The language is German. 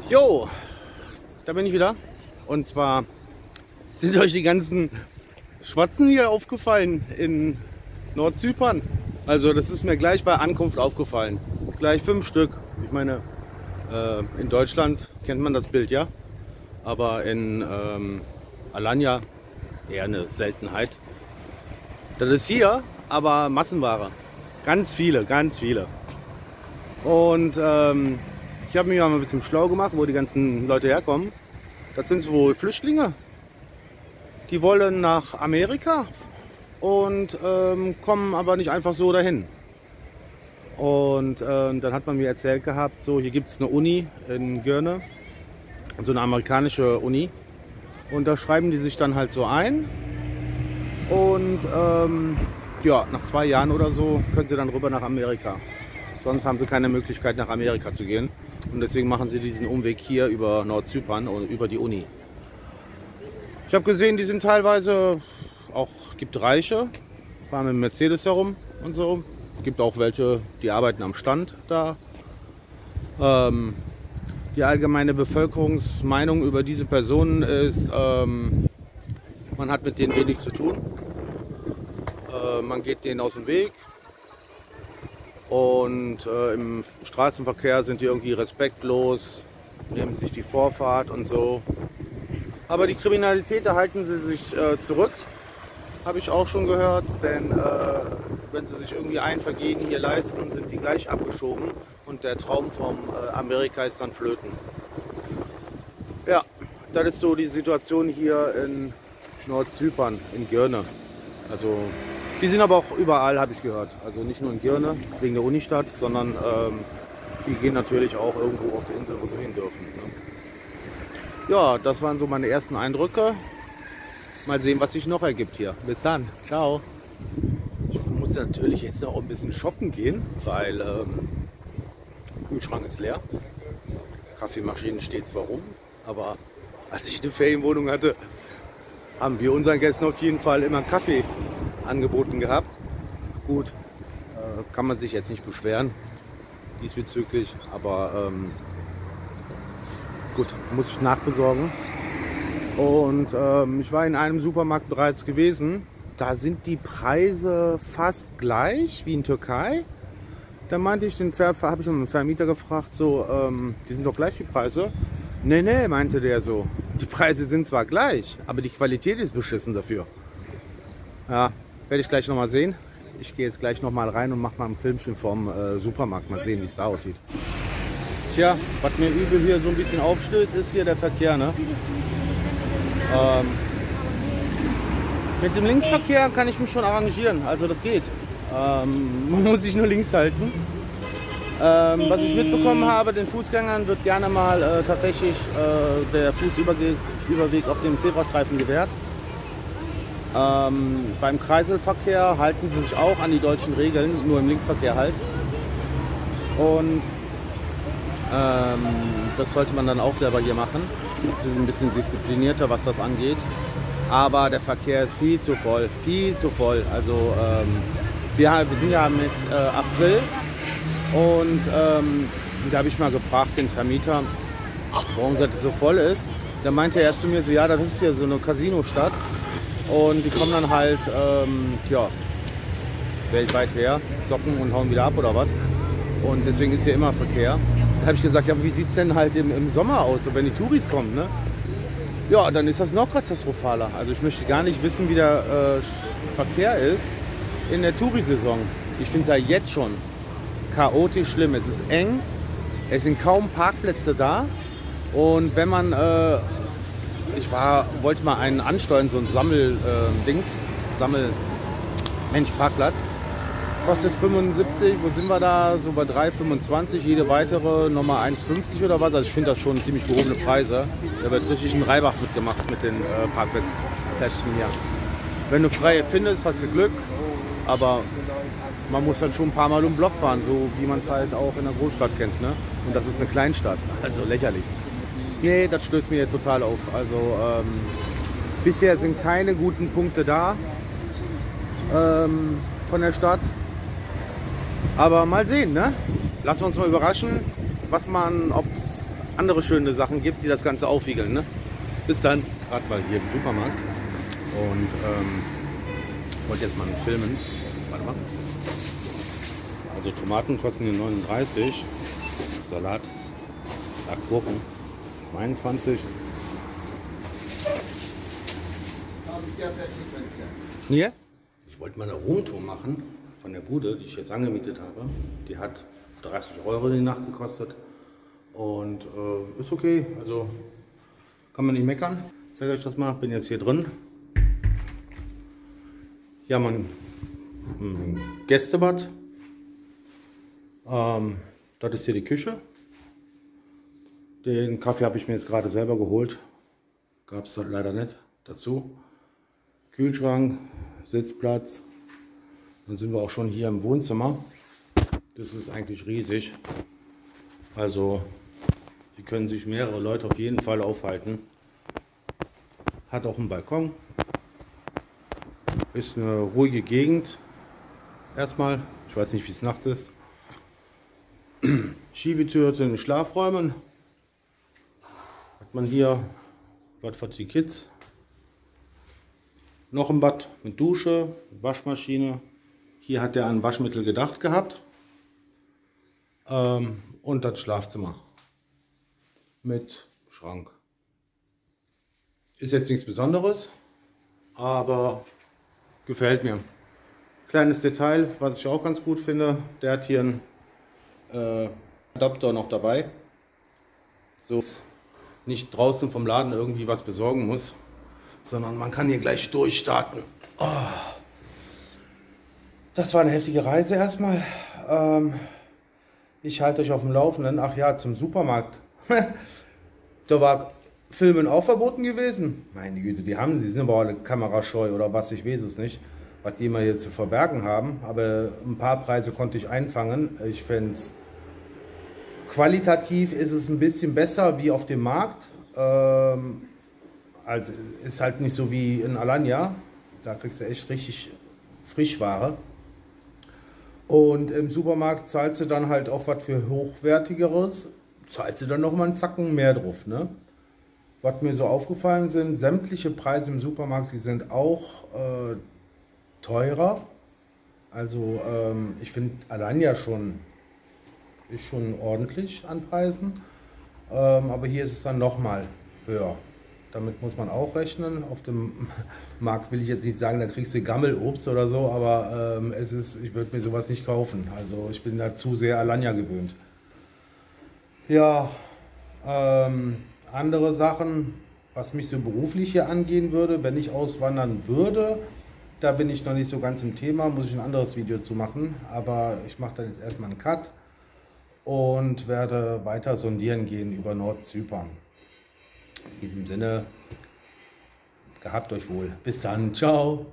Jo, da bin ich wieder. Und zwar sind euch die ganzen Schwatzen hier aufgefallen in Nordzypern. Also das ist mir gleich bei Ankunft aufgefallen. Gleich 5 Stück. Ich meine, in Deutschland kennt man das Bild, ja. Aber in Alanya eher eine Seltenheit. Das ist hier aber Massenware. Ganz viele, ganz viele. Und ich habe mich mal ein bisschen schlau gemacht, wo die ganzen Leute herkommen. Das sind wohl Flüchtlinge. Die wollen nach Amerika und kommen aber nicht einfach so dahin. Und dann hat man mir erzählt gehabt, so hier gibt es eine Uni in Görne, so eine amerikanische Uni. Und da schreiben die sich dann halt so ein. Und ja, nach 2 Jahren oder so können sie dann rüber nach Amerika. Sonst haben sie keine Möglichkeit nach Amerika zu gehen. Und deswegen machen sie diesen Umweg hier über Nordzypern und über die Uni. Ich habe gesehen, die sind teilweise auch, gibt Reiche, fahren mit dem Mercedes herum und so. Gibt auch welche, die arbeiten am Stand da. Die allgemeine Bevölkerungsmeinung über diese Personen ist, man hat mit denen wenig zu tun. Man geht denen aus dem Weg. Und im Straßenverkehr sind die irgendwie respektlos, nehmen sich die Vorfahrt und so. Aber die Kriminalität, da halten sie sich zurück, habe ich auch schon gehört. Denn wenn sie sich irgendwie ein Vergehen hier leisten, sind die gleich abgeschoben. Und der Traum vom Amerika ist dann flöten. Ja, das ist so die Situation hier in Nordzypern, in Görne. Also, die sind aber auch überall, habe ich gehört. Also nicht nur in Görne, wegen der Unistadt, sondern die gehen natürlich auch irgendwo auf der Insel, wo sie hin dürfen. Ne? Ja, das waren so meine ersten Eindrücke. Mal sehen, was sich noch ergibt hier. Bis dann. Ciao. Ich muss natürlich jetzt noch ein bisschen shoppen gehen, weil der Kühlschrank ist leer. Kaffeemaschine steht zwar rum, aber als ich eine Ferienwohnung hatte, haben wir unseren Gästen auf jeden Fall immer Kaffee angeboten gehabt. Gut, kann man sich jetzt nicht beschweren diesbezüglich, aber gut, muss ich nachbesorgen. Und ich war in einem Supermarkt bereits gewesen. Da sind die Preise fast gleich wie in Türkei. Da meinte ich, habe ich den Vermieter gefragt, so, die sind doch gleich die Preise. Nee, nee, meinte der so. Die Preise sind zwar gleich, aber die Qualität ist beschissen dafür. Ja, werde ich gleich nochmal sehen. Ich gehe jetzt gleich nochmal rein und mache mal ein Filmchen vom Supermarkt. Mal sehen, wie es da aussieht. Tja, was mir übel hier so ein bisschen aufstößt, ist hier der Verkehr. Ne? Mit dem Linksverkehr kann ich mich schon arrangieren. Also das geht. Man muss sich nur links halten. Was ich mitbekommen habe, den Fußgängern wird gerne mal tatsächlich der Fußüberweg auf dem Zebrastreifen gewährt. Beim Kreiselverkehr halten sie sich auch an die deutschen Regeln, nur im Linksverkehr halt. Und das sollte man dann auch selber hier machen. Sie sind ein bisschen disziplinierter, was das angeht. Aber der Verkehr ist viel zu voll, viel zu voll. Also wir sind ja mit April. Und da habe ich mal gefragt, den Vermieter, warum das so voll ist. Da meinte er zu mir so, ja, das ist ja so eine Casino-Stadt. Und die kommen dann halt, ja, weltweit her, zocken und hauen wieder ab oder was. Und deswegen ist hier immer Verkehr. Da habe ich gesagt, ja, aber wie sieht es denn halt im Sommer aus, so wenn die Touris kommen, ne? Ja, dann ist das noch katastrophaler. Also ich möchte gar nicht wissen, wie der Verkehr ist in der Tourisaison. Ich finde es ja jetzt schon chaotisch schlimm. Es ist eng, es sind kaum Parkplätze da. Und wenn man, wollte mal einen ansteuern, so ein Mensch-Parkplatz. Kostet 75, wo sind wir da? So bei 3,25, jede weitere nochmal 1,50 oder was. Also ich finde das schon ziemlich gehobene Preise. Da wird richtig ein Reibach mitgemacht mit den Parkplätzen hier. Wenn du freie findest, hast du Glück. Aber man muss dann schon ein paar Mal um den Block fahren, so wie man es halt auch in der Großstadt kennt. Ne? Und das ist eine Kleinstadt, also lächerlich. Nee, das stößt mir total auf. Also bisher sind keine guten Punkte da von der Stadt. Aber mal sehen, ne? Lassen wir uns mal überraschen, ob es andere schöne Sachen gibt, die das Ganze aufwiegeln. Ne? Bis dann, gerade mal hier im Supermarkt und wollte jetzt mal filmen. Warte mal. Also Tomaten kosten hier 39, Salat, Gurken 22. Hier? Ich wollte mal eine Roomtour machen von der Bude, die ich jetzt angemietet habe. Die hat 30 € die Nacht gekostet und ist okay, also kann man nicht meckern. Ich zeige euch das mal, bin jetzt hier drin. Hier haben wir ein Gästebad. Das ist hier die Küche. Den Kaffee habe ich mir jetzt gerade selber geholt. Gab es leider nicht dazu. Kühlschrank, Sitzplatz. Dann sind wir auch schon hier im Wohnzimmer. Das ist eigentlich riesig. Also hier können sich mehrere Leute auf jeden Fall aufhalten. Hat auch einen Balkon. Ist eine ruhige Gegend. Erstmal, ich weiß nicht, wie es nachts ist. Schiebetür zu den Schlafräumen. Hat man hier was für die Kids. Noch ein Bad mit Dusche, Waschmaschine. Hier hat er an Waschmittel gedacht gehabt. Und das Schlafzimmer mit Schrank. Ist jetzt nichts Besonderes, aber gefällt mir. Kleines Detail, was ich auch ganz gut finde, der hat hier einen Adapter noch dabei. So nicht draußen vom Laden irgendwie was besorgen muss, sondern man kann hier gleich durchstarten. Oh. Das war eine heftige Reise erstmal. Ich halte euch auf dem Laufenden. Ach ja, zum Supermarkt. Da war Filmen auch verboten gewesen. Meine Güte, sie sind aber alle kamerascheu oder was, ich weiß es nicht, was die immer hier zu verbergen haben. Aber ein paar Preise konnte ich einfangen. Ich finde es qualitativ ist es ein bisschen besser wie auf dem Markt. Also ist halt nicht so wie in Alanya. Da kriegst du echt richtig Frischware. Und im Supermarkt zahlst du dann halt auch was für Hochwertigeres. Zahlst du dann noch mal einen Zacken mehr drauf. Ne? Was mir so aufgefallen sind, sämtliche Preise im Supermarkt, die sind auch teurer. Also ich finde Alanya ist schon ordentlich an Preisen. Aber hier ist es dann noch mal höher. Damit muss man auch rechnen. Auf dem Markt will ich jetzt nicht sagen, da kriegst du Gammelobst oder so, aber ich würde mir sowas nicht kaufen. Also ich bin da zu sehr Alanya gewöhnt. Ja, andere Sachen, was mich so beruflich hier angehen würde, wenn ich auswandern würde, da bin ich noch nicht so ganz im Thema, muss ich ein anderes Video zu machen. Aber ich mache da jetzt erstmal einen Cut und werde weiter sondieren gehen über Nordzypern. In diesem Sinne, gehabt euch wohl. Bis dann, ciao.